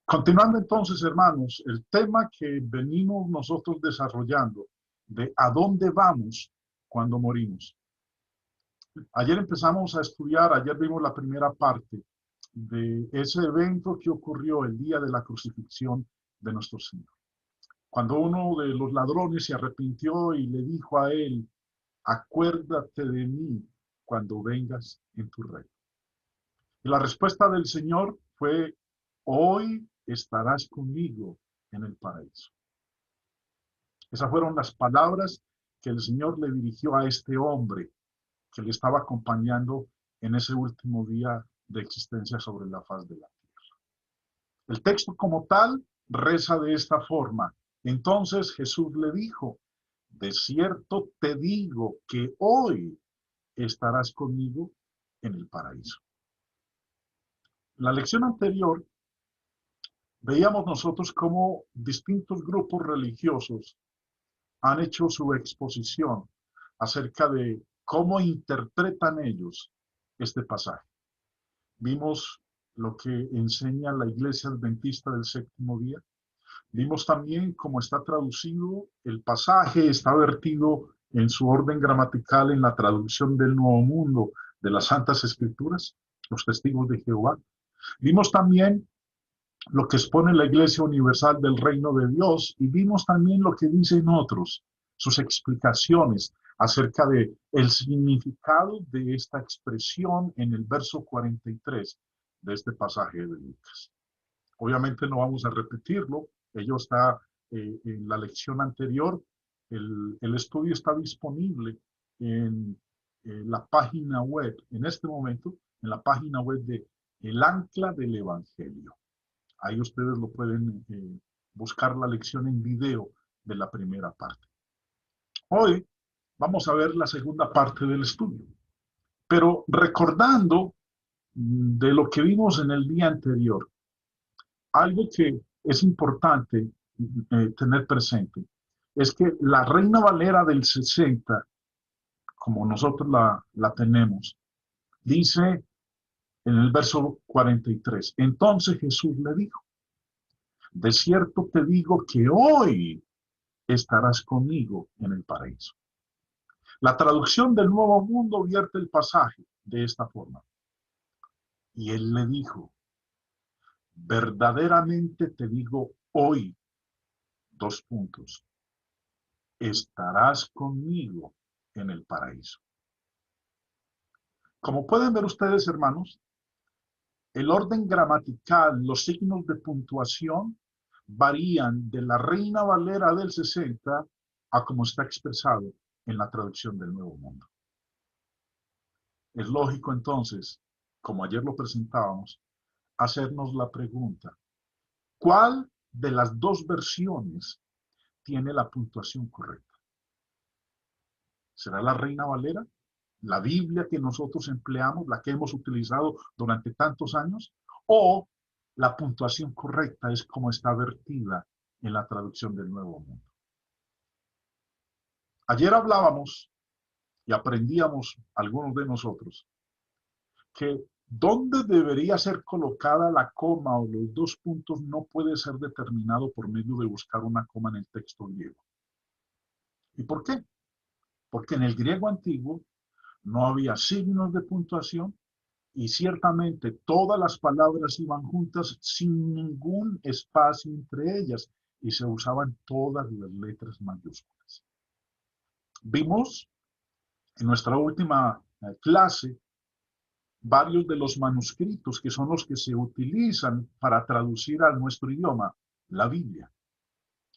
Continuando entonces, hermanos, el tema que venimos nosotros desarrollando de a dónde vamos cuando morimos. Ayer empezamos a estudiar, ayer vimos la primera parte de ese evento que ocurrió el día de la crucifixión de nuestro Señor. Cuando uno de los ladrones se arrepintió y le dijo a él, acuérdate de mí cuando vengas en tu reino. Y la respuesta del Señor fue, hoy estarás conmigo en el paraíso. Esas fueron las palabras que el Señor le dirigió a este hombre que le estaba acompañando en ese último día de existencia sobre la faz de la tierra. El texto como tal reza de esta forma. Entonces Jesús le dijo, de cierto te digo que hoy estarás conmigo en el paraíso. En la lección anterior veíamos nosotros cómo distintos grupos religiosos han hecho su exposición acerca de cómo interpretan ellos este pasaje. Vimos lo que enseña la Iglesia Adventista del Séptimo Día. Vimos también cómo está traducido el pasaje, está vertido en su orden gramatical en la traducción del Nuevo Mundo de las Santas Escrituras, los Testigos de Jehová. Vimos también lo que expone la Iglesia Universal del Reino de Dios y vimos también lo que dicen otros, sus explicaciones acerca de el significado de esta expresión en el verso 43 de este pasaje de Lucas. Obviamente no vamos a repetirlo, ello está en la lección anterior, el estudio está disponible en la página web, en este momento, en la página web de El Ancla del Evangelio. Ahí ustedes lo pueden buscar la lección en video de la primera parte. Hoy vamos a ver la segunda parte del estudio, pero recordando de lo que vimos en el día anterior, algo que es importante tener presente es que la Reina Valera del 60, como nosotros la tenemos, dice en el verso 43, entonces Jesús le dijo, de cierto te digo que hoy estarás conmigo en el paraíso. La traducción del Nuevo Mundo vierte el pasaje de esta forma. Y él le dijo, verdaderamente te digo hoy, dos puntos, estarás conmigo en el paraíso. Como pueden ver ustedes, hermanos, el orden gramatical, los signos de puntuación varían de la Reina Valera del 60 a como está expresado en la traducción del Nuevo Mundo. Es lógico entonces, como ayer lo presentábamos, hacernos la pregunta, ¿cuál de las dos versiones tiene la puntuación correcta? ¿Será la Reina Valera? ¿La Biblia que nosotros empleamos, la que hemos utilizado durante tantos años? ¿O la puntuación correcta es como está vertida en la traducción del Nuevo Mundo? Ayer hablábamos y aprendíamos algunos de nosotros que dónde debería ser colocada la coma o los dos puntos no puede ser determinado por medio de buscar una coma en el texto griego. ¿Y por qué? Porque en el griego antiguo no había signos de puntuación y ciertamente todas las palabras iban juntas sin ningún espacio entre ellas y se usaban todas las letras mayúsculas. Vimos en nuestra última clase varios de los manuscritos que son los que se utilizan para traducir a nuestro idioma la Biblia.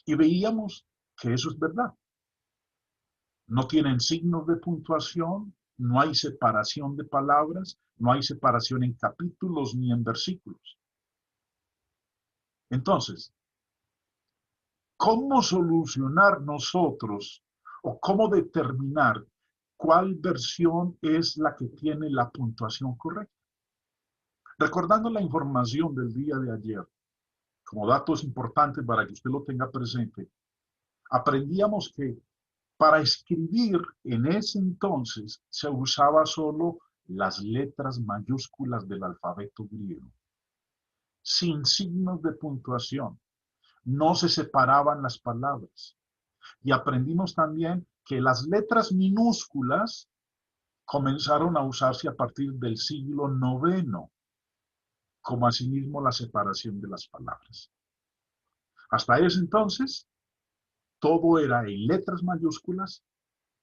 Y veíamos que eso es verdad. No tienen signos de puntuación, no hay separación de palabras, no hay separación en capítulos ni en versículos. Entonces, ¿cómo solucionar nosotros o cómo determinar cuál versión es la que tiene la puntuación correcta? Recordando la información del día de ayer, como datos importantes para que usted lo tenga presente, aprendíamos que para escribir en ese entonces se usaba solo las letras mayúsculas del alfabeto griego. sin signos de puntuación. No se separaban las palabras. Y aprendimos también que las letras minúsculas comenzaron a usarse a partir del siglo IX, como asimismo la separación de las palabras. Hasta ese entonces, todo era en letras mayúsculas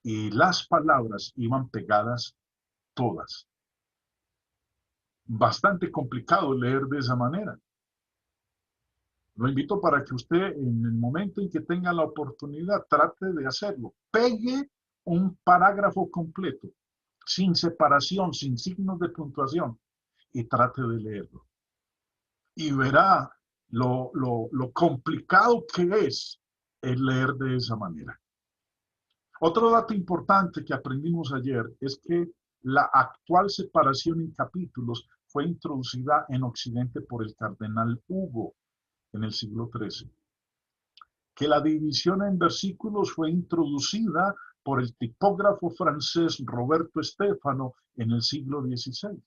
y las palabras iban pegadas todas. Bastante complicado leer de esa manera. Lo invito para que usted, en el momento en que tenga la oportunidad, trate de hacerlo. Pegue un parágrafo completo, sin separación, sin signos de puntuación, y trate de leerlo. Y verá lo complicado que es el leer de esa manera. Otro dato importante que aprendimos ayer es que la actual separación en capítulos fue introducida en Occidente por el cardenal Hugo en el siglo XIII. Que la división en versículos fue introducida por el tipógrafo francés Roberto Stefano en el siglo XVI.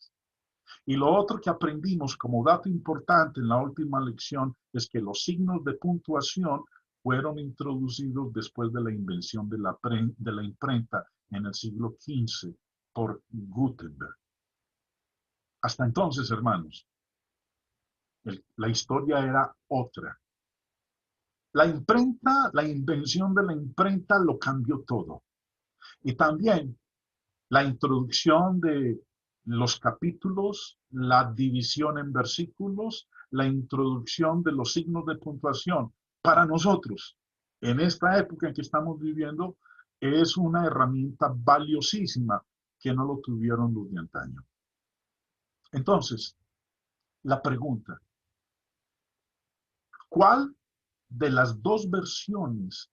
Y lo otro que aprendimos como dato importante en la última lección es que los signos de puntuación fueron introducidos después de la invención de la imprenta en el siglo XV por Gutenberg. Hasta entonces, hermanos, la historia era otra. La imprenta, la invención de la imprenta lo cambió todo. Y también la introducción de los capítulos, la división en versículos, la introducción de los signos de puntuación. Para nosotros, en esta época en que estamos viviendo, es una herramienta valiosísima que no lo tuvieron los de antaño. Entonces, la pregunta, ¿cuál de las dos versiones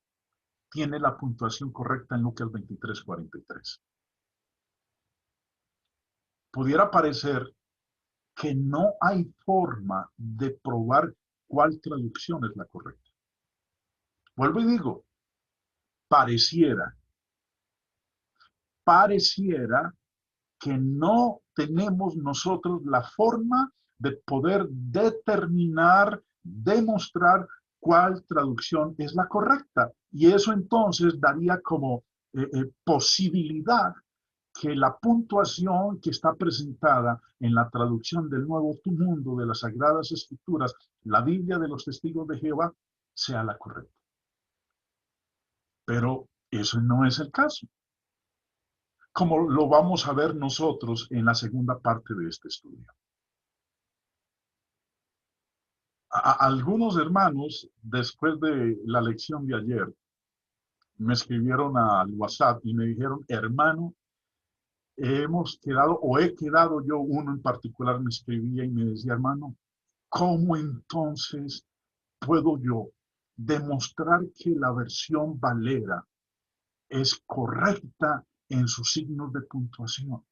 tiene la puntuación correcta en Lucas 23:43? Pudiera parecer que no hay forma de probar cuál traducción es la correcta. Vuelvo y digo, pareciera que no tenemos nosotros la forma de poder determinar, demostrar cuál traducción es la correcta. Y eso entonces daría como posibilidad que la puntuación que está presentada en la traducción del Nuevo Mundo de las Sagradas Escrituras, la Biblia de los Testigos de Jehová, sea la correcta. Pero eso no es el caso, como lo vamos a ver nosotros en la segunda parte de este estudio. Algunos hermanos, después de la lección de ayer, me escribieron al WhatsApp y me dijeron, hermano, hemos quedado, o he quedado yo, uno en particular me escribía y me decía, hermano, ¿cómo entonces puedo yo demostrar que la versión Valera es correcta en sus signos de puntuación?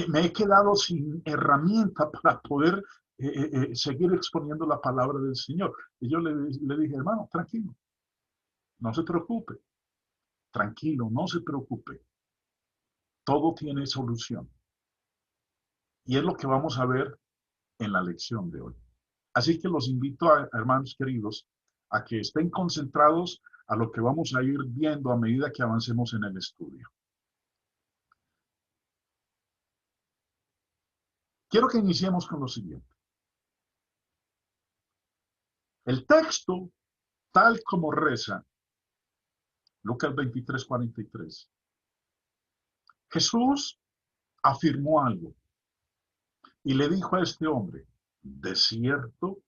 Me he quedado sin herramienta para poder seguir exponiendo la palabra del Señor. Y yo le dije, hermano, tranquilo, no se preocupe, tranquilo, no se preocupe. Todo tiene solución. Y es lo que vamos a ver en la lección de hoy. Así que los invito, hermanos queridos, a que estén concentrados a lo que vamos a ir viendo a medida que avancemos en el estudio. Quiero que iniciemos con lo siguiente. El texto, tal como reza, Lucas 23:43, Jesús afirmó algo y le dijo a este hombre, de cierto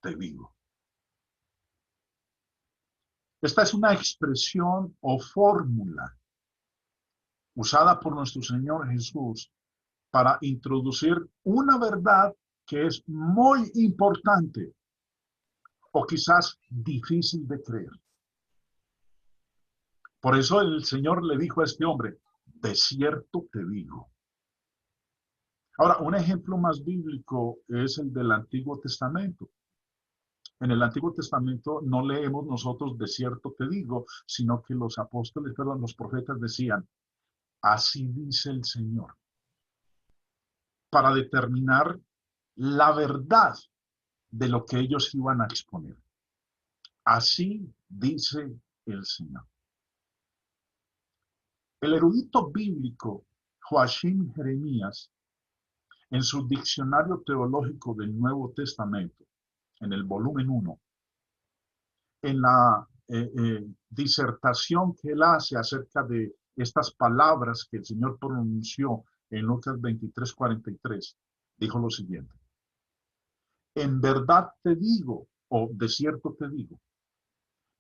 te digo. Esta es una expresión o fórmula usada por nuestro Señor Jesús para introducir una verdad que es muy importante o quizás difícil de creer. Por eso el Señor le dijo a este hombre, de cierto te digo. Ahora, un ejemplo más bíblico es el del Antiguo Testamento. En el Antiguo Testamento no leemos nosotros de cierto te digo, sino que los apóstoles, perdón, los profetas decían, así dice el Señor, para determinar la verdad de lo que ellos iban a exponer. Así dice el Señor. El erudito bíblico Joachim Jeremías, en su diccionario teológico del Nuevo Testamento, en el volumen 1, en la disertación que él hace acerca de estas palabras que el Señor pronunció en Lucas 23:43, dijo lo siguiente: en verdad te digo, o de cierto te digo,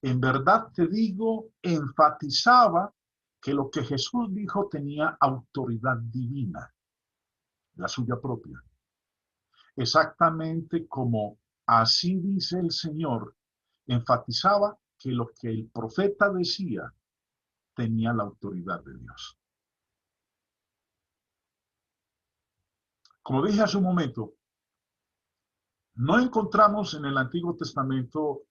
en verdad te digo, enfatizaba que lo que Jesús dijo tenía autoridad divina, la suya propia. Exactamente como así dice el Señor, enfatizaba que lo que el profeta decía tenía la autoridad de Dios. Como dije hace un momento, no encontramos en el Antiguo Testamento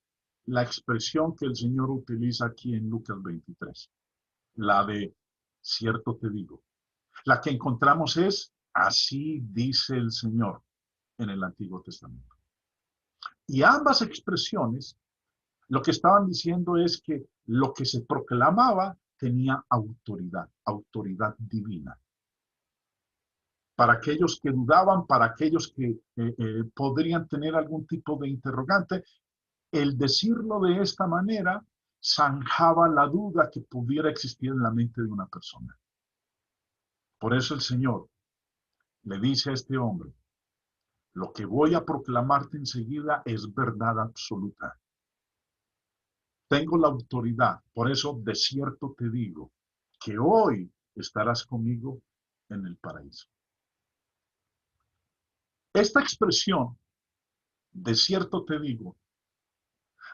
la expresión que el Señor utiliza aquí en Lucas 23, la de cierto te digo. La que encontramos es así dice el Señor en el Antiguo Testamento. Y ambas expresiones lo que estaban diciendo es que lo que se proclamaba tenía autoridad, autoridad divina. Para aquellos que dudaban, para aquellos que podrían tener algún tipo de interrogante, el decirlo de esta manera zanjaba la duda que pudiera existir en la mente de una persona. Por eso el Señor le dice a este hombre: lo que voy a proclamarte enseguida es verdad absoluta. Tengo la autoridad, por eso de cierto te digo que hoy estarás conmigo en el paraíso. Esta expresión, de cierto te digo,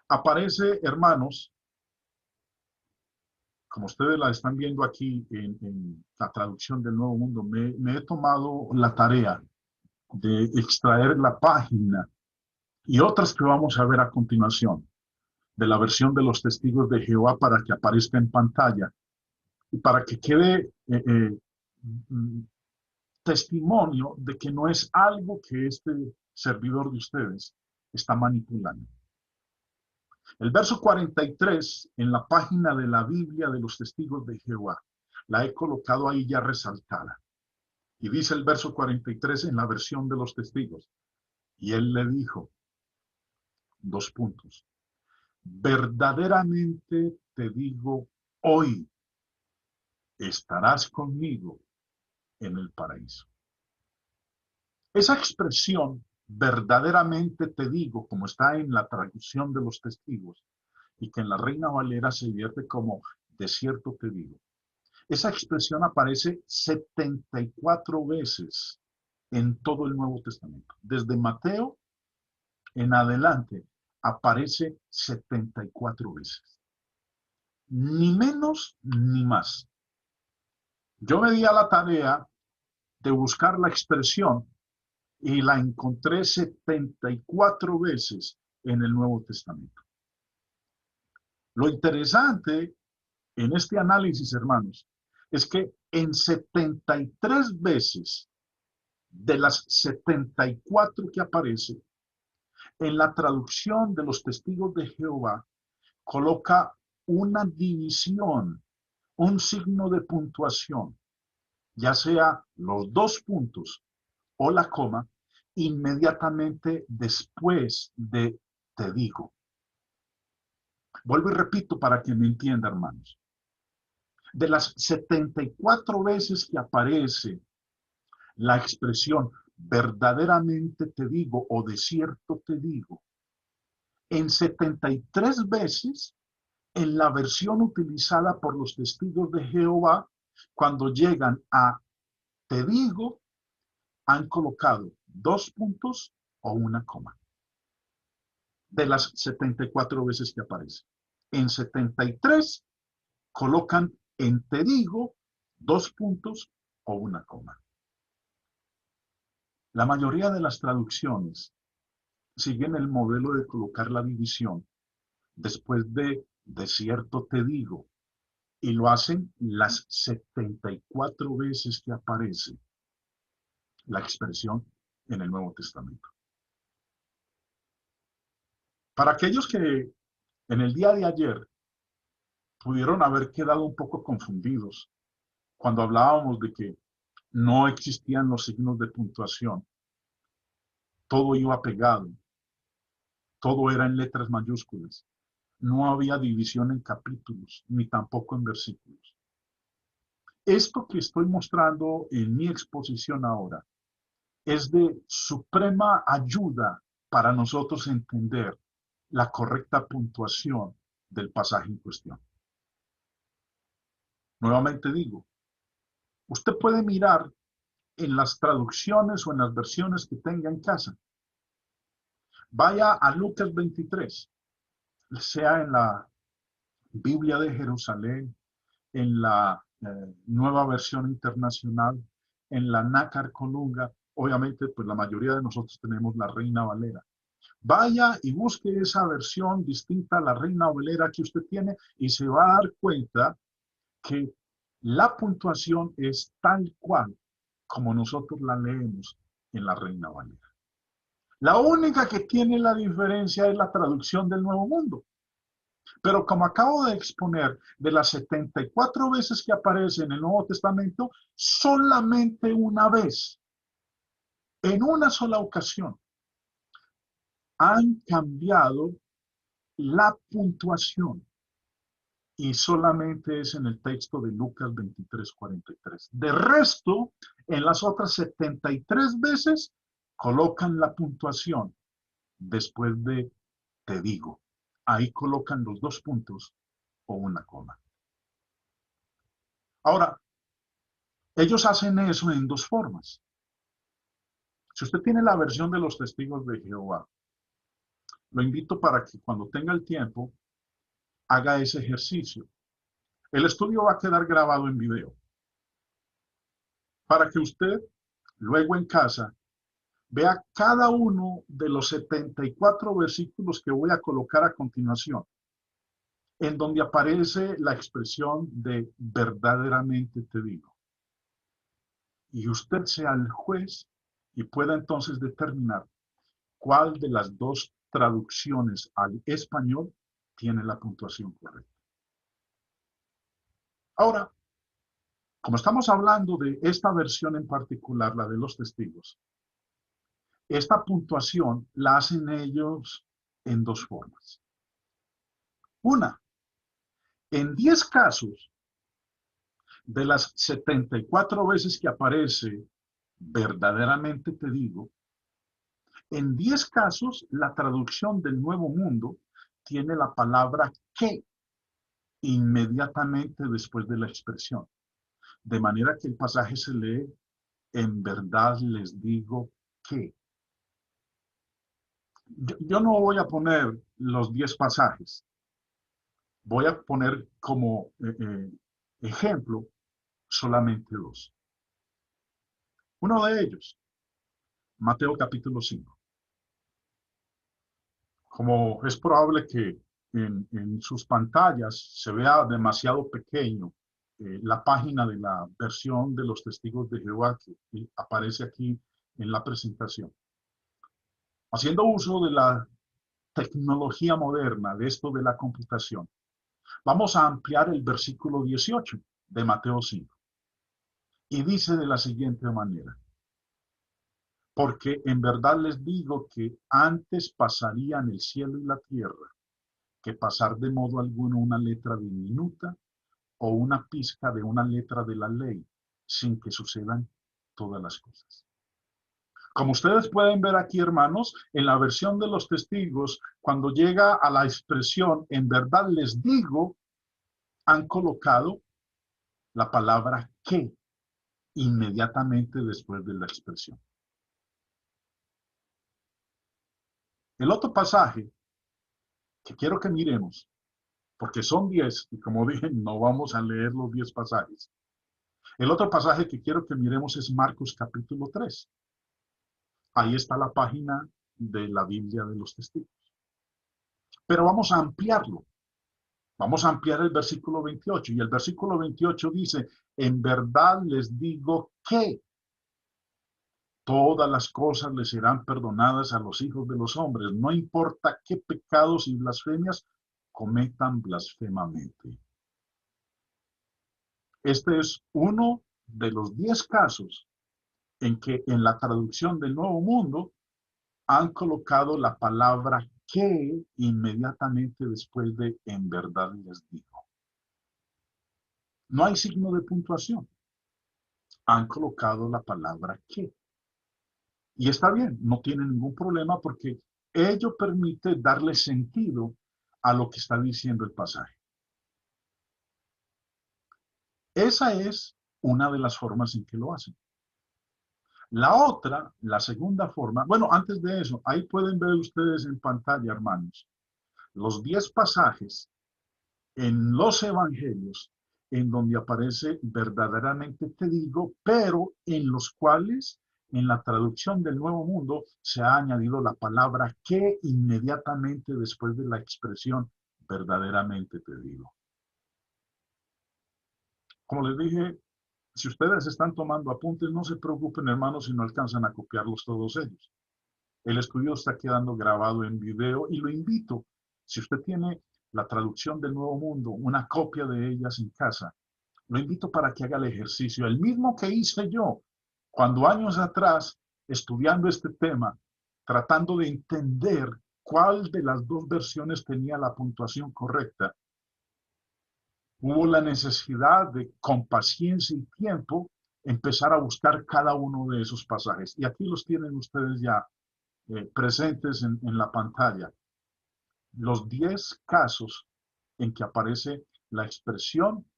aparece, hermanos, como ustedes la están viendo aquí en la traducción del Nuevo Mundo. Me he tomado la tarea de extraer la página y otras que vamos a ver a continuación de la versión de los Testigos de Jehová para que aparezca en pantalla y para que quede testimonio de que no es algo que este servidor de ustedes está manipulando. El verso 43 en la página de la Biblia de los Testigos de Jehová, la he colocado ahí ya resaltada. Y dice el verso 43 en la versión de los Testigos: y él le dijo, dos puntos, verdaderamente te digo, hoy estarás conmigo en el paraíso. Esa expresión, verdaderamente te digo, como está en la traducción de los Testigos, y que en la Reina Valera se vierte como de cierto te digo. Esa expresión aparece 74 veces en todo el Nuevo Testamento. Desde Mateo en adelante aparece 74 veces. Ni menos ni más. Yo me di a la tarea de buscar la expresión y la encontré 74 veces en el Nuevo Testamento. Lo interesante en este análisis, hermanos, es que en 73 veces de las 74 que aparece, en la traducción de los Testigos de Jehová, coloca una división, un signo de puntuación, ya sea los dos puntos o la coma, inmediatamente después de te digo. Vuelvo y repito para que me entienda, hermanos. De las 74 veces que aparece la expresión verdaderamente te digo o de cierto te digo, en 73 veces en la versión utilizada por los Testigos de Jehová, cuando llegan a te digo, han colocado dos puntos o una coma. De las 74 veces que aparece. En 73 colocan en te digo dos puntos o una coma. La mayoría de las traducciones siguen el modelo de colocar la división después de cierto te digo, y lo hacen las 74 veces que aparece la expresión en el Nuevo Testamento. Para aquellos que en el día de ayer pudieron haber quedado un poco confundidos cuando hablábamos de que no existían los signos de puntuación, todo iba pegado, todo era en letras mayúsculas, no había división en capítulos, ni tampoco en versículos. Esto que estoy mostrando en mi exposición ahora es de suprema ayuda para nosotros entender la correcta puntuación del pasaje en cuestión. Nuevamente digo, usted puede mirar en las traducciones o en las versiones que tenga en casa. Vaya a Lucas 23, sea en la Biblia de Jerusalén, en la nueva versión internacional, en la Nácar Colunga. Obviamente, pues la mayoría de nosotros tenemos la Reina Valera. Vaya y busque esa versión distinta a la Reina Valera que usted tiene y se va a dar cuenta que la puntuación es tal cual como nosotros la leemos en la Reina Valera. La única que tiene la diferencia es la traducción del Nuevo Mundo. Pero como acabo de exponer, de las 74 veces que aparece en el Nuevo Testamento, solamente una vez, en una sola ocasión, han cambiado la puntuación. Y solamente es en el texto de Lucas 23:43. De resto, en las otras 73 veces, colocan la puntuación después de te digo. Ahí colocan los 2 puntos o una coma. Ahora, ellos hacen eso en 2 formas. Si usted tiene la versión de los testigos de Jehová, lo invito para que cuando tenga el tiempo, haga ese ejercicio. El estudio va a quedar grabado en video. Para que usted, luego en casa, vea cada uno de los 74 versículos que voy a colocar a continuación, en donde aparece la expresión de verdaderamente te digo. Y usted sea el juez y pueda entonces determinar cuál de las 2 traducciones al español tiene la puntuación correcta. Ahora, como estamos hablando de esta versión en particular, la de los testigos, esta puntuación la hacen ellos en 2 formas. Una, en 10 casos de las 74 veces que aparece verdaderamente te digo, en 10 casos la traducción del Nuevo Mundo tiene la palabra que inmediatamente después de la expresión. De manera que el pasaje se lee, en verdad les digo que. Yo no voy a poner los 10 pasajes. Voy a poner como ejemplo solamente 2. Uno de ellos, Mateo capítulo 5. Como es probable que en sus pantallas se vea demasiado pequeño la página de la versión de los testigos de Jehová que aparece aquí en la presentación. Haciendo uso de la tecnología moderna, de esto de la computación, vamos a ampliar el versículo 18 de Mateo 5. Y dice de la siguiente manera: porque en verdad les digo que antes pasarían el cielo y la tierra que pasar de modo alguno una letra diminuta o una pizca de una letra de la ley sin que sucedan todas las cosas. Como ustedes pueden ver aquí, hermanos, en la versión de los testigos, cuando llega a la expresión en verdad les digo, han colocado la palabra que inmediatamente después de la expresión. El otro pasaje que quiero que miremos, porque son 10, y como dije, no vamos a leer los 10 pasajes. El otro pasaje que quiero que miremos es Marcos capítulo 3. Ahí está la página de la Biblia de los testigos. Pero vamos a ampliarlo. Vamos a ampliar el versículo 28. Y el versículo 28 dice, en verdad les digo que todas las cosas le serán perdonadas a los hijos de los hombres, no importa qué pecados y blasfemias cometan blasfemamente. Este es uno de los 10 casos en que en la traducción del Nuevo Mundo han colocado la palabra que inmediatamente después de en verdad les digo. No hay signo de puntuación. Han colocado la palabra que. Y está bien, no tiene ningún problema porque ello permite darle sentido a lo que está diciendo el pasaje. Esa es una de las formas en que lo hacen. La otra, la segunda forma, bueno, antes de eso, ahí pueden ver ustedes en pantalla, hermanos, los 10 pasajes en los evangelios en donde aparece verdaderamente te digo, pero en los cuales en la traducción del Nuevo Mundo se ha añadido la palabra que inmediatamente después de la expresión verdaderamente te digo. Como les dije, si ustedes están tomando apuntes, no se preocupen, hermanos, si no alcanzan a copiarlos todos ellos. El estudio está quedando grabado en video y lo invito, si usted tiene la traducción del Nuevo Mundo, una copia de ellas en casa, lo invito para que haga el ejercicio, el mismo que hice yo cuando años atrás, estudiando este tema, tratando de entender cuál de las dos versiones tenía la puntuación correcta. Hubo la necesidad de, con paciencia y tiempo, empezar a buscar cada uno de esos pasajes. Y aquí los tienen ustedes ya presentes en la pantalla. Los 10 casos en que aparece la expresión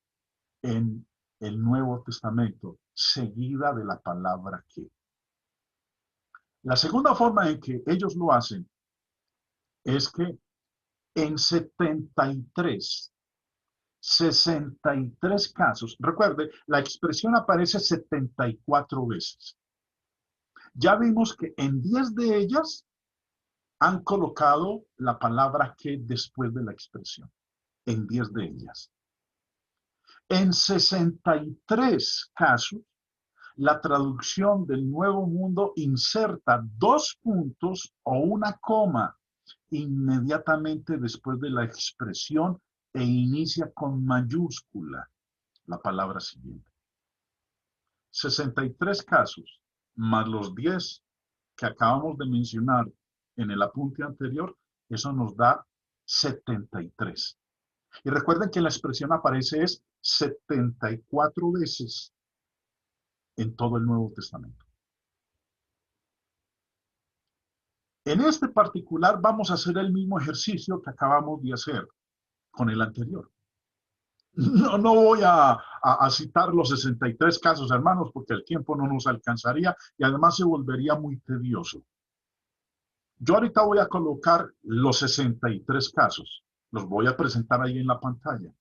en el Nuevo Testamento, seguida de la palabra que. La segunda forma en que ellos lo hacen es que en 63 casos, recuerde, la expresión aparece 74 veces. Ya vimos que en 10 de ellas han colocado la palabra que después de la expresión, en 10 de ellas. En 63 casos, la traducción del Nuevo Mundo inserta 2 puntos o una coma inmediatamente después de la expresión e inicia con mayúscula la palabra siguiente. 63 casos, más los 10 que acabamos de mencionar en el apunte anterior, eso nos da 73. Y recuerden que la expresión aparece es 74 veces en todo el Nuevo Testamento. En este particular vamos a hacer el mismo ejercicio que acabamos de hacer con el anterior. No voy a citar los 63 casos, hermanos, porque el tiempo no nos alcanzaría y además se volvería muy tedioso. Yo ahorita voy a colocar los 63 casos. Los voy a presentar ahí en la pantalla.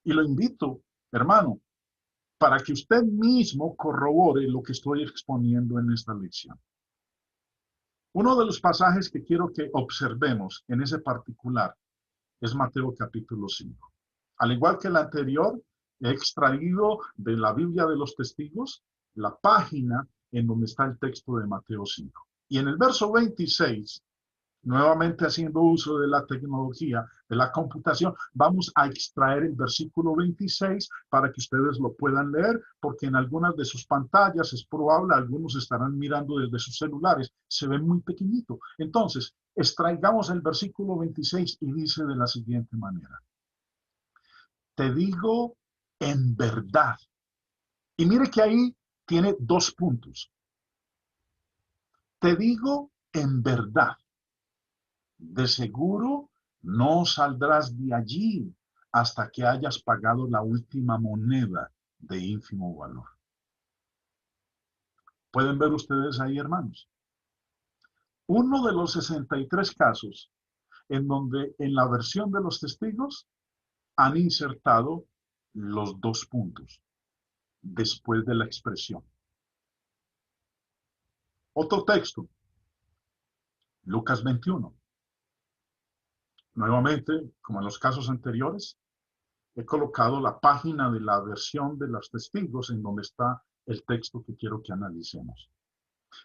Y lo invito, hermano, para que usted mismo corrobore lo que estoy exponiendo en esta lección. Uno de los pasajes que quiero que observemos en ese particular es Mateo capítulo 5. Al igual que el anterior, he extraído de la Biblia de los Testigos la página en donde está el texto de Mateo 5. Y en el verso 26, nuevamente haciendo uso de la tecnología, de la computación, vamos a extraer el versículo 26 para que ustedes lo puedan leer, porque en algunas de sus pantallas es probable, algunos estarán mirando desde sus celulares, se ve muy pequeñito. Entonces, extraigamos el versículo 26 y dice de la siguiente manera. Te digo en verdad. Y mire que ahí tiene 2 puntos. Te digo en verdad. De seguro no saldrás de allí hasta que hayas pagado la última moneda de ínfimo valor. ¿Pueden ver ustedes ahí, hermanos? Uno de los 63 casos en donde en la versión de los testigos han insertado los 2 puntos después de la expresión. Otro texto, Lucas 21. Nuevamente, como en los casos anteriores, he colocado la página de la versión de los testigos en donde está el texto que quiero que analicemos.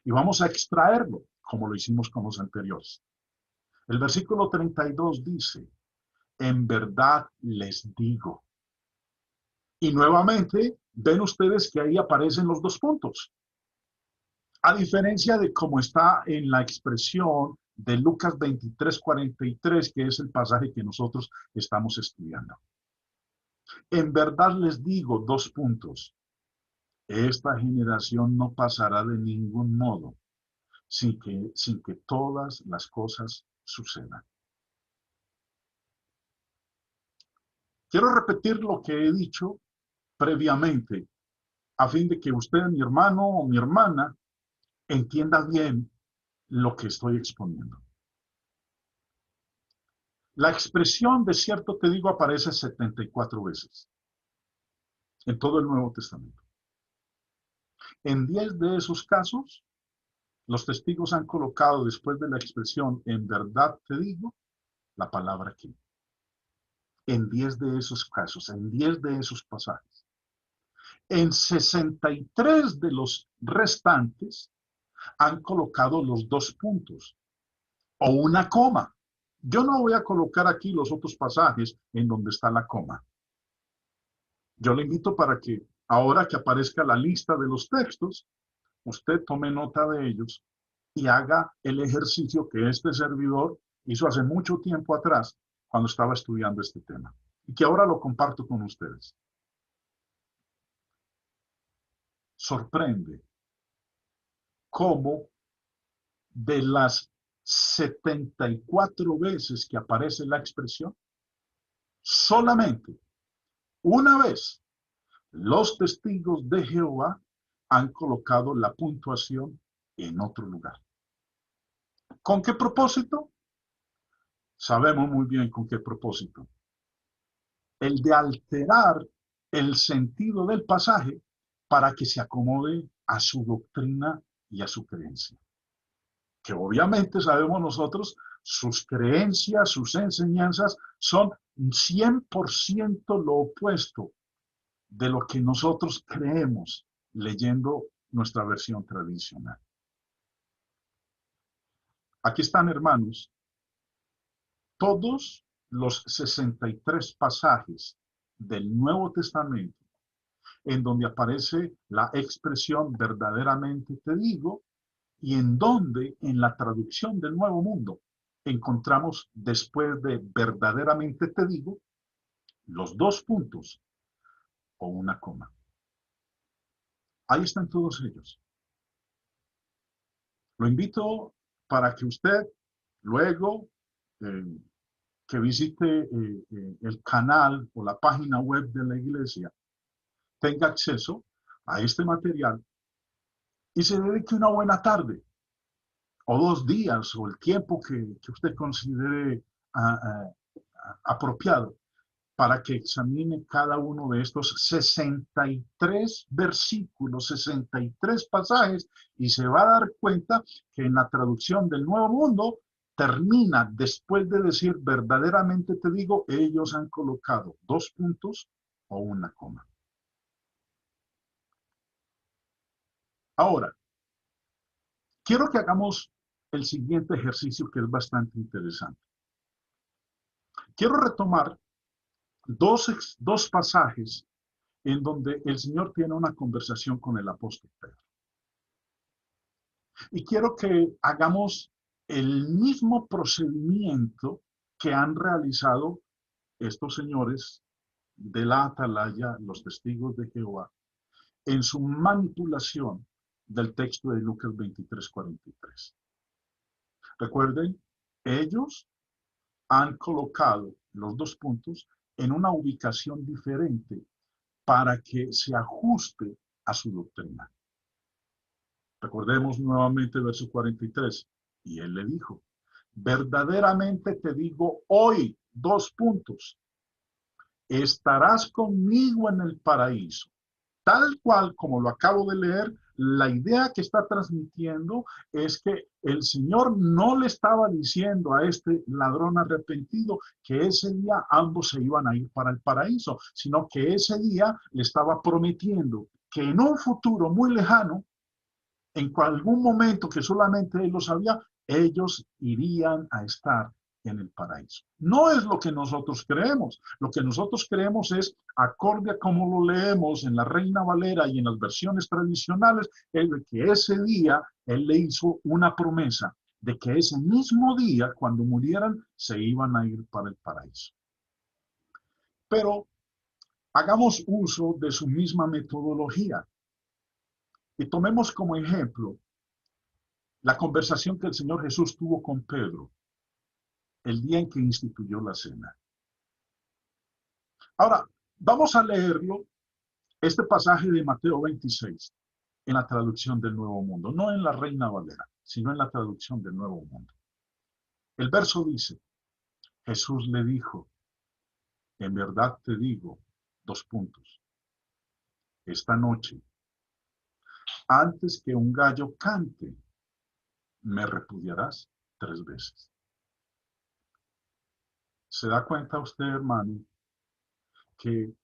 Y vamos a extraerlo, como lo hicimos con los anteriores. El versículo 32 dice, en verdad les digo. Y nuevamente, ven ustedes que ahí aparecen los dos puntos. A diferencia de cómo está en la expresión de Lucas 23:43, que es el pasaje que nosotros estamos estudiando. En verdad les digo, dos puntos. Esta generación no pasará de ningún modo sin que todas las cosas sucedan. Quiero repetir lo que he dicho previamente, a fin de que usted, mi hermano o mi hermana, entienda bien lo que estoy exponiendo. La expresión de cierto te digo aparece 74 veces en todo el Nuevo Testamento. En 10 de esos casos, los testigos han colocado después de la expresión en verdad te digo, la palabra aquí. En 10 de esos casos, en 10 de esos pasajes. En 63 de los restantes han colocado los dos puntos o una coma. Yo no voy a colocar aquí los otros pasajes en donde está la coma. Yo le invito para que ahora que aparezca la lista de los textos, usted tome nota de ellos y haga el ejercicio que este servidor hizo hace mucho tiempo atrás cuando estaba estudiando este tema y que ahora lo comparto con ustedes. Sorprende cómo de las 74 veces que aparece la expresión, solamente una vez los testigos de Jehová han colocado la puntuación en otro lugar. ¿Con qué propósito? Sabemos muy bien con qué propósito. El de alterar el sentido del pasaje para que se acomode a su doctrina y a su creencia. Que obviamente sabemos nosotros, sus creencias, sus enseñanzas son 100% lo opuesto de lo que nosotros creemos leyendo nuestra versión tradicional. Aquí están, hermanos, todos los 63 pasajes del Nuevo Testamento en donde aparece la expresión verdaderamente te digo, y en donde en la traducción del Nuevo Mundo encontramos después de verdaderamente te digo, los dos puntos o una coma. Ahí están todos ellos. Lo invito para que usted luego que visite el canal o la página web de la iglesia tenga acceso a este material y se dedique una buena tarde o 2 días o el tiempo que usted considere apropiado para que examine cada uno de estos 63 versículos, 63 pasajes, y se va a dar cuenta que en la traducción del Nuevo Mundo termina, después de decir verdaderamente te digo, ellos han colocado dos puntos o una coma. Ahora, quiero que hagamos el siguiente ejercicio que es bastante interesante. Quiero retomar dos pasajes en donde el Señor tiene una conversación con el apóstol Pedro. Y quiero que hagamos el mismo procedimiento que han realizado estos señores de la atalaya, los testigos de Jehová, en su manipulación del texto de Lucas 23:43. Recuerden, ellos han colocado los dos puntos en una ubicación diferente para que se ajuste a su doctrina. Recordemos nuevamente el verso 43. Y él le dijo, verdaderamente te digo hoy, dos puntos, estarás conmigo en el paraíso. Tal cual como lo acabo de leer, la idea que está transmitiendo es que el Señor no le estaba diciendo a este ladrón arrepentido que ese día ambos se iban a ir para el paraíso, sino que ese día le estaba prometiendo que en un futuro muy lejano En algún momento que solamente Él lo sabía, ellos irían a estar en el paraíso. No es lo que nosotros creemos. Lo que nosotros creemos es, acorde a como lo leemos en la Reina Valera y en las versiones tradicionales, es de que ese día Él le hizo una promesa de que ese mismo día, cuando murieran, se iban a ir para el paraíso. Pero hagamos uso de su misma metodología y tomemos como ejemplo la conversación que el Señor Jesús tuvo con Pedro el día en que instituyó la cena. Ahora, vamos a leerlo, este pasaje de Mateo 26, en la traducción del Nuevo Mundo, no en la Reina Valera, sino en la traducción del Nuevo Mundo. El verso dice, Jesús le dijo, en verdad te digo, dos puntos, esta noche, antes que un gallo cante, me repudiarás 3 veces. ¿Se da cuenta usted, hermano, que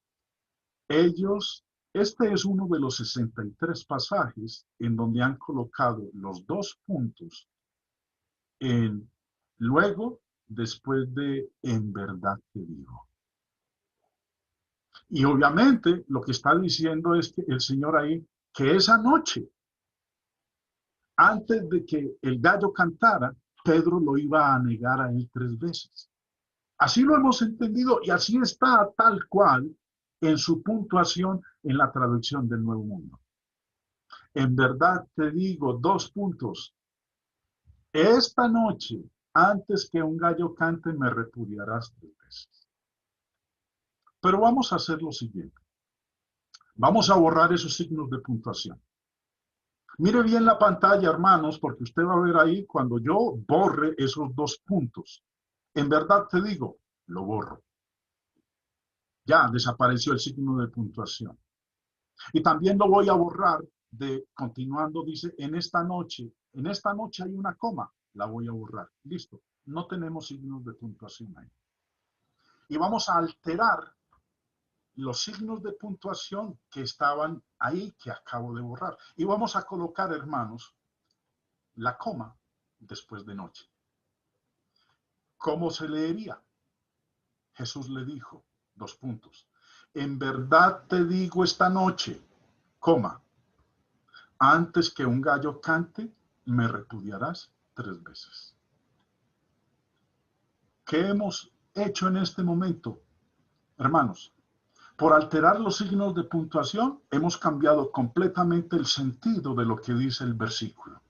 ellos, este es uno de los 63 pasajes en donde han colocado los 2 puntos en luego, después de en verdad te digo? Y obviamente lo que está diciendo es que el Señor ahí, que esa noche, antes de que el gallo cantara, Pedro lo iba a negar a él 3 veces. Así lo hemos entendido y así está tal cual en su puntuación en la traducción del Nuevo Mundo. En verdad te digo, 2 puntos. Esta noche, antes que un gallo cante, me repudiarás 3 veces. Pero vamos a hacer lo siguiente. Vamos a borrar esos signos de puntuación. Mire bien la pantalla, hermanos, porque usted va a ver ahí cuando yo borre esos 2 puntos. En verdad te digo, lo borro. Ya desapareció el signo de puntuación. Y también lo voy a borrar continuando, dice, en esta noche hay una coma, la voy a borrar. Listo, no tenemos signos de puntuación ahí. Y vamos a alterar los signos de puntuación que estaban ahí, que acabo de borrar. Y vamos a colocar, hermanos, la coma después de noche. ¿Cómo se leería? Jesús le dijo, 2 puntos. En verdad te digo esta noche, coma, antes que un gallo cante, me repudiarás 3 veces. ¿Qué hemos hecho en este momento, hermanos? Por alterar los signos de puntuación, hemos cambiado completamente el sentido de lo que dice el versículo.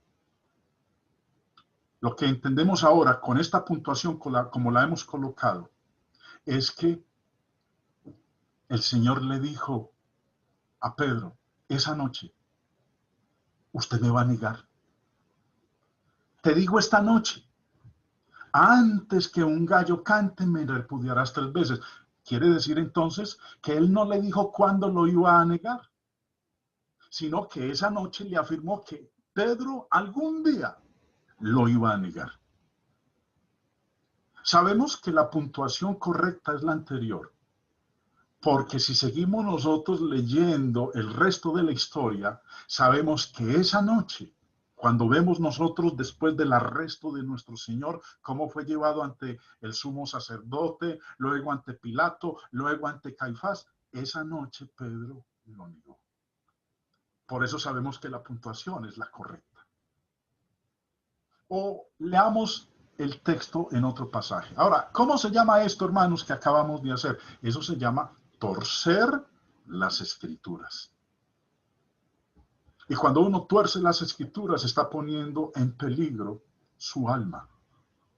Lo que entendemos ahora con esta puntuación, como la hemos colocado, es que el Señor le dijo a Pedro, esa noche, usted me va a negar. Te digo esta noche, antes que un gallo cante, me repudiarás 3 veces. Quiere decir entonces que él no le dijo cuándo lo iba a negar, sino que esa noche le afirmó que Pedro algún día lo iba a negar. Sabemos que la puntuación correcta es la anterior, porque si seguimos nosotros leyendo el resto de la historia, sabemos que esa noche, cuando vemos nosotros después del arresto de nuestro Señor, cómo fue llevado ante el sumo sacerdote, luego ante Pilato, luego ante Caifás, esa noche Pedro lo negó. Por eso sabemos que la puntuación es la correcta. O leamos el texto en otro pasaje. Ahora, ¿cómo se llama esto, hermanos, que acabamos de hacer? Eso se llama torcer las escrituras. Y cuando uno tuerce las escrituras, está poniendo en peligro su alma,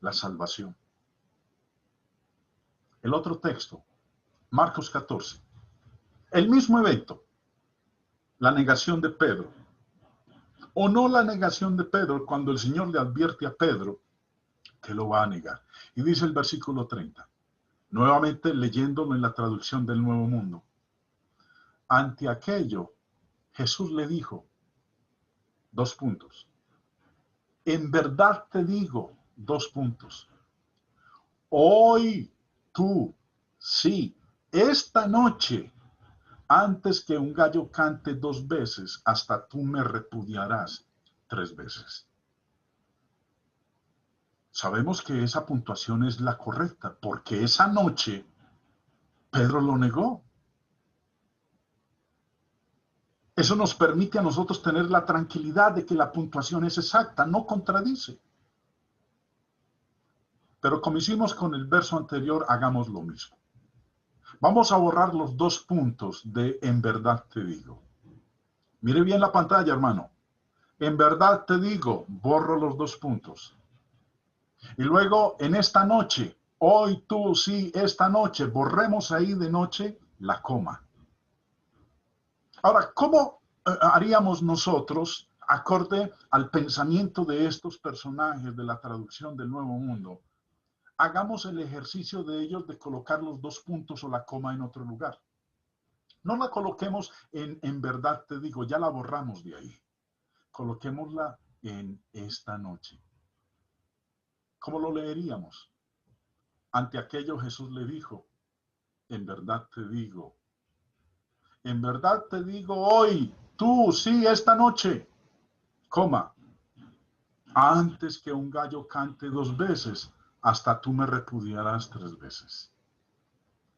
la salvación. El otro texto, Marcos 14. El mismo evento, la negación de Pedro. O no la negación de Pedro, cuando el Señor le advierte a Pedro que lo va a negar. Y dice el versículo 30, nuevamente leyéndolo en la traducción del Nuevo Mundo. Ante aquello, Jesús le dijo, 2 puntos. En verdad te digo, 2 puntos. Hoy tú, sí, esta noche, antes que un gallo cante 2 veces, hasta tú me repudiarás 3 veces. Sabemos que esa puntuación es la correcta, porque esa noche Pedro lo negó. Eso nos permite a nosotros tener la tranquilidad de que la puntuación es exacta, no contradice. Pero como hicimos con el verso anterior, hagamos lo mismo. Vamos a borrar los 2 puntos de en verdad te digo. Mire bien la pantalla, hermano. En verdad te digo, borro los 2 puntos. Y luego, en esta noche, hoy tú sí, esta noche, borremos ahí de noche la coma. Ahora, ¿cómo haríamos nosotros, acorde al pensamiento de estos personajes de la traducción del Nuevo Mundo? Hagamos el ejercicio de ellos de colocar los 2 puntos o la coma en otro lugar. No la coloquemos en verdad te digo, ya la borramos de ahí. Coloquémosla en esta noche. ¿Cómo lo leeríamos? Ante aquello Jesús le dijo, en verdad te digo. En verdad te digo hoy, tú sí, esta noche, coma, antes que un gallo cante 2 veces, hasta tú me repudiarás 3 veces.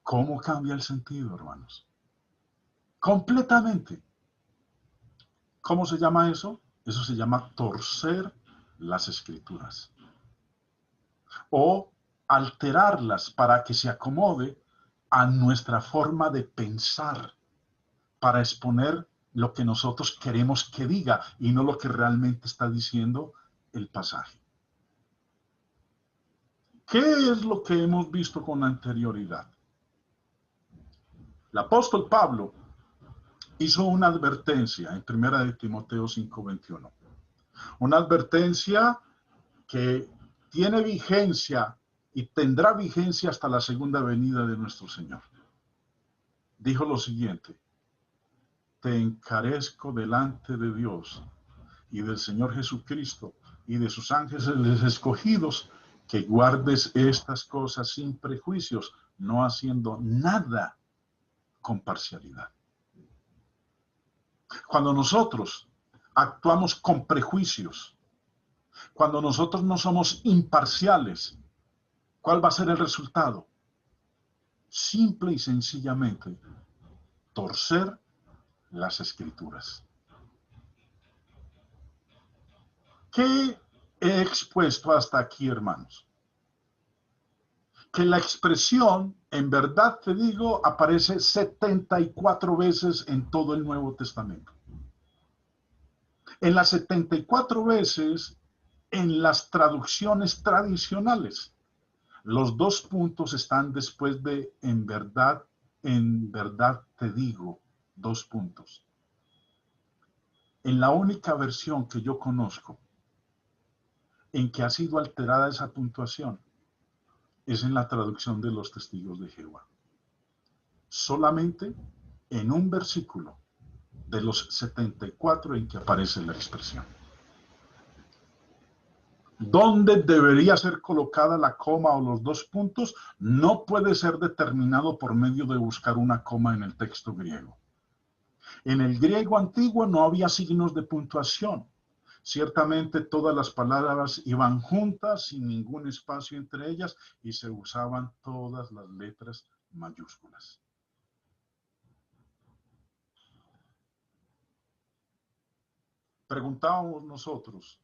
¿Cómo cambia el sentido, hermanos? Completamente. ¿Cómo se llama eso? Eso se llama torcer las escrituras. O alterarlas para que se acomode a nuestra forma de pensar, para exponer lo que nosotros queremos que diga y no lo que realmente está diciendo el pasaje. ¿Qué es lo que hemos visto con anterioridad? El apóstol Pablo hizo una advertencia en 1 de Timoteo 5:21. Una advertencia que tiene vigencia y tendrá vigencia hasta la segunda venida de nuestro Señor. Dijo lo siguiente: te encarezco delante de Dios y del Señor Jesucristo y de sus ángeles escogidos, que guardes estas cosas sin prejuicios, no haciendo nada con parcialidad. Cuando nosotros actuamos con prejuicios, cuando nosotros no somos imparciales, ¿cuál va a ser el resultado? Simple y sencillamente, torcer las escrituras. ¿Qué he expuesto hasta aquí, hermanos? Que la expresión, en verdad te digo, aparece 74 veces en todo el Nuevo Testamento. En las 74 veces, en las traducciones tradicionales, los 2 puntos están después de en verdad te digo, 2 puntos. En la única versión que yo conozco en que ha sido alterada esa puntuación es en la traducción de los Testigos de Jehová. Solamente en un versículo de los 74 en que aparece la expresión. ¿Dónde debería ser colocada la coma o los 2 puntos? No puede ser determinado por medio de buscar una coma en el texto griego. En el griego antiguo no había signos de puntuación. Ciertamente todas las palabras iban juntas, sin ningún espacio entre ellas, y se usaban todas las letras mayúsculas. Preguntábamos nosotros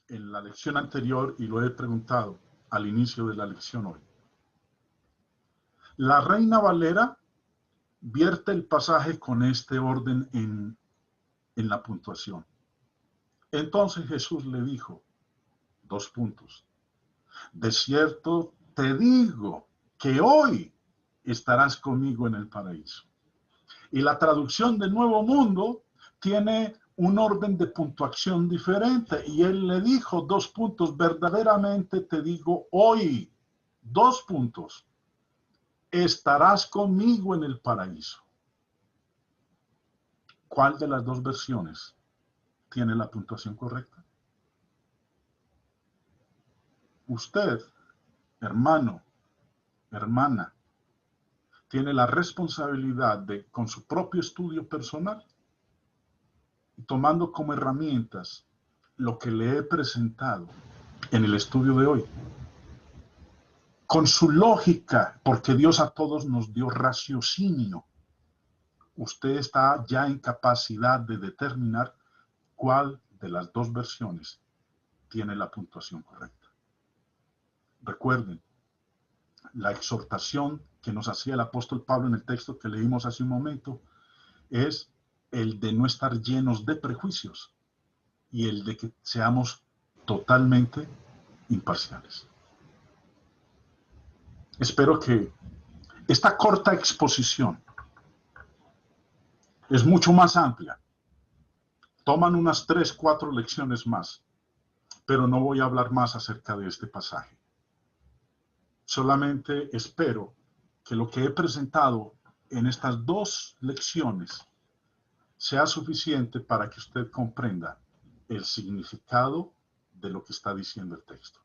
en la lección anterior, y lo he preguntado al inicio de la lección hoy. La Reina Valera vierte el pasaje con este orden en la puntuación. Entonces Jesús le dijo, 2 puntos, de cierto te digo que hoy estarás conmigo en el paraíso. Y la traducción del Nuevo Mundo tiene un orden de puntuación diferente. Y él le dijo 2 puntos, verdaderamente te digo hoy, 2 puntos, estarás conmigo en el paraíso. ¿Cuál de las 2 versiones tiene la puntuación correcta? Usted, hermano, hermana, tiene la responsabilidad de, con su propio estudio personal, tomando como herramientas lo que le he presentado en el estudio de hoy. Con su lógica, porque Dios a todos nos dio raciocinio, usted está ya en capacidad de determinar cuál de las dos versiones tiene la puntuación correcta. Recuerden, la exhortación que nos hacía el apóstol Pablo en el texto que leímos hace un momento es el de no estar llenos de prejuicios y el de que seamos totalmente imparciales. Espero que esta corta exposición es mucho más amplia. Toman unas 3, 4 lecciones más, pero no voy a hablar más acerca de este pasaje. Solamente espero que lo que he presentado en estas 2 lecciones sea suficiente para que usted comprenda el significado de lo que está diciendo el texto.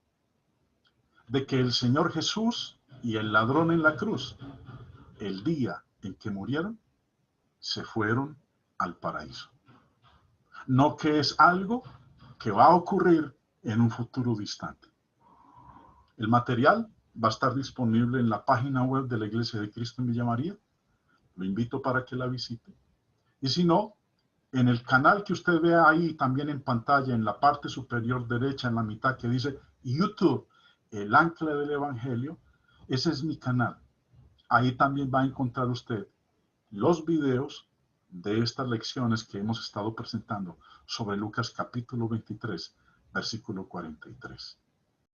De que el Señor Jesús y el ladrón en la cruz, el día en que murieron, se fueron al paraíso. No que es algo que va a ocurrir en un futuro distante. El material va a estar disponible en la página web de la Iglesia de Cristo en Villa María. Lo invito para que la visite. Y si no, en el canal que usted vea ahí también en pantalla, en la parte superior derecha, en la mitad que dice YouTube, el ancla del Evangelio, ese es mi canal. Ahí también va a encontrar usted los videos de estas lecciones que hemos estado presentando sobre Lucas capítulo 23, versículo 43.